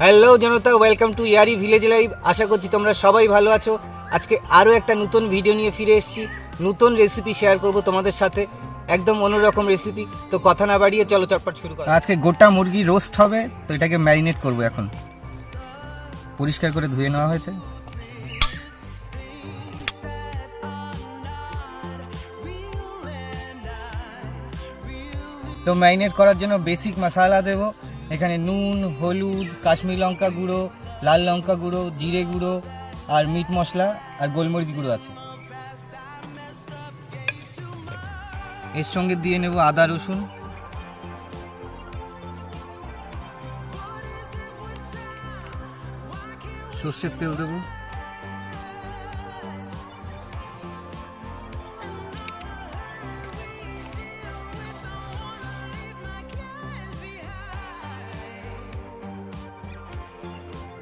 Hello জনতা, welcome to Yaari village live. আশা করছি তোমরা সবাই ভালো আছো। আজকে আরও একটা নতুন ভিডিও নিয়ে ফিরে এসেছি। নতুন রেসিপি শেয়ার করব তোমাদের সাথে, একদম অন্যরকম রেসিপি। তো কথা না বাড়িয়ে চলো চটপট শুরু করো। আজকে গোটা মুরগি রোস্ট হবে, তো এটাকে ম্যারিনেট করব। এখন পরিষ্কার করে ধুয়ে নেওয়া হয়েছে। তো ম্যারিনেট করার জন্য বেসিক মশলা দেব। এখানে নুন, হলুদ, কাশ্মীরি লঙ্কা গুঁড়ো, লাল লঙ্কা গুঁড়ো, জিরে গুঁড়ো আর মিট মশলা আর গোলমরিচ গুঁড়ো আছে। এর সঙ্গে দিয়ে নেব আদা রসুন, সর্ষের তেল দেবো,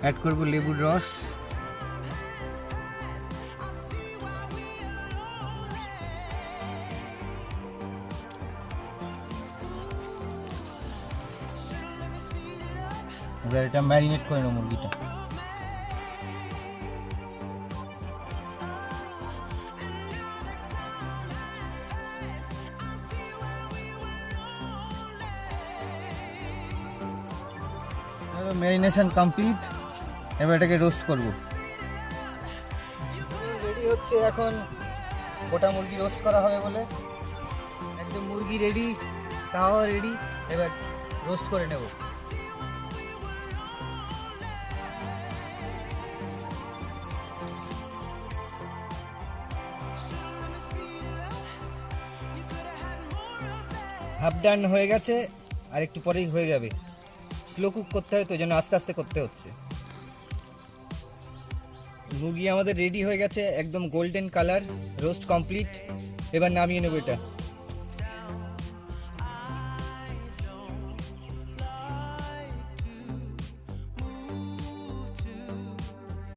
অ্যাড করব লেবুর রস, এবার এটা ম্যারিনেট করে নেব মুরগিটা। ম্যারিনেশন কমপ্লিট, এবার এটাকে রোস্ট করব। রেডি হচ্ছে এখন গোটা মুরগি রোস্ট করা হবে বলে। একদম মুরগি রেডি, তাওয়া রেডি, এবার রোস্ট করে নেব। হাফ ডান হয়ে গেছে, আর একটু পরেই হয়ে যাবে। স্লো কুক করতে হয়, তো যেন আস্তে আস্তে করতে হচ্ছে। মুরগি আমাদের রেডি হয়ে গেছে, একদম গোল্ডেন কালার, রোস্ট কমপ্লিট। এবার নামিয়ে নেব এটা।